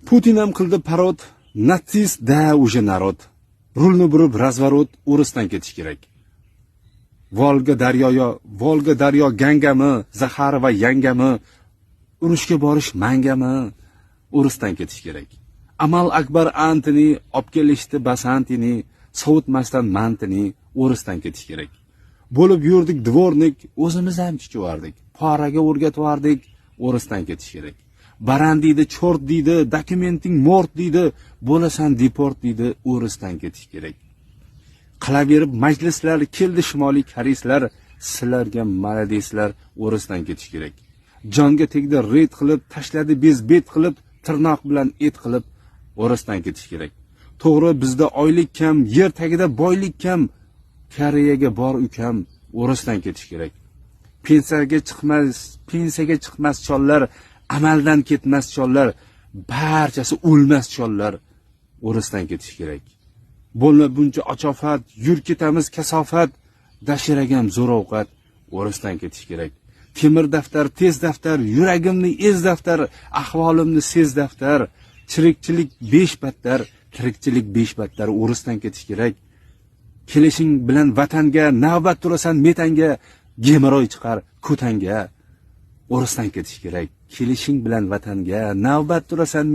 Putin ham qildi parod, natsist da уже narod. Rulni burib razvorot, o'risdan ketish kerak. Volga daryo gangami, Zahar va yangami, urushga borish mangami, o'risdan ketish kerak. Amal Akbar Antini, obkelishdi Basantini, sovutmasdan mantini, o'risdan ketish kerak. Bo'lib yurdik dvornik, o'zimiz ham chiqardik. Poraga o'rgatvardik, o'risdan ketish kerak. Baran deydi, chort deydi, dokumenting mort deydi, bo'lasan deport deydi, o'risdan ketish kerak. Qilaverib majlislar keldi shimoliy koreyslar, sizlarga maladeslar, o'risdan ketish kerak. Jonga tegdi red qilib, tashladi bezbet qilib, tirnoq bilan et qilib, o'risdan ketish kerak. To'g'ri, bizda oylik kam, yer tagida boylik kam. Koreyaga bor ukam, o'risdan ketish kerak. Pensiyaga chiqmas chollar, amaldan ketmas chollar, barchasi o'lmas chollar, o'risdan ketish kerak. Bo'lma buncha ochofat, yur ketamiz kasofat, dashiragam zo'r ovqat, o'risdan ketish kerak. Temir daftar, tez daftar, yuragimni ez daftar, ahvolimni sez daftar, chirikchilik 5 battar, tirikchilik 5 battar, o'risdan ketish kerak. Kelishing bilan vatanga, navbat turasan metanga, gemoroy chiqar ko'tanga, o'risdan ketish kerak. Kelishing bilan vatanga, navbat turasan